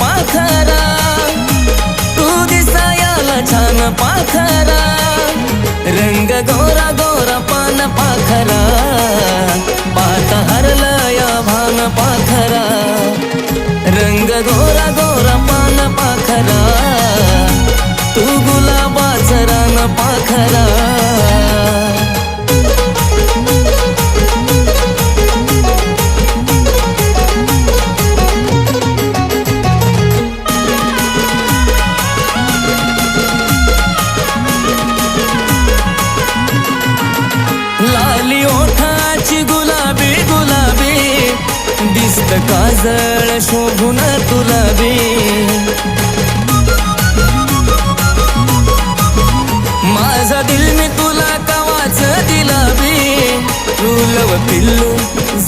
पाखरा, तू दिसायाला छान पाखरा, रंग गोरा गोरा पान पाखरा, पात हरलं या भान पाखरा, रंग गोरा गोरा पान पाखरा, तू गुलाबाचं रान पाखरा. लाली ओठाची गुलाबी गुलाबी, दिसत काजळ शोभून तुला बी, माझा दिल मी तुला कवाच दिला बी, रुलव पिल्लू